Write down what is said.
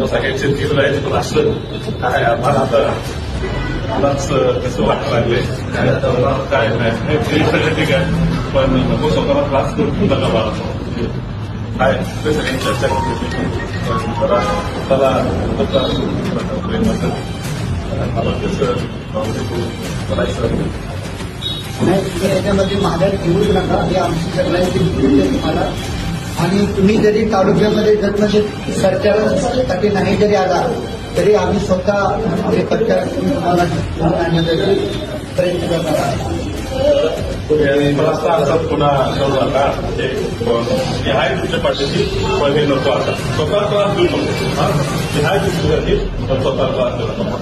सगळ्या शेतकरी राहायचे पण असलं काय आम्हाला आता मलाच कसं वाटायला लागले काय नाही सगळं ठीक आहे पण नको स्वतःला त्रास करून नका मला काय ते सगळी चर्चा करा त्याला मला त्याचं करायचं नाही याच्यामध्ये महागाई घेऊच नका हे आमची सगळ्यांची विनंती आहे तुम्हाला. आणि तुम्ही जरी तालुक्यामध्ये जर म्हणजे सरकारसाठी नाही जरी आला तरी आम्ही स्वतः हे प्रचार तुम्हाला आणण्यासाठी प्रयत्न करणार आहोत. मला असं अर्थात पुन्हा ठरवू नका हे आहे तुमच्या पाठीशी पण हे नको आता स्वतः त्रास देऊ नको हे आहे तुमच्यासाठी पण स्वतः त्रास देऊ नका.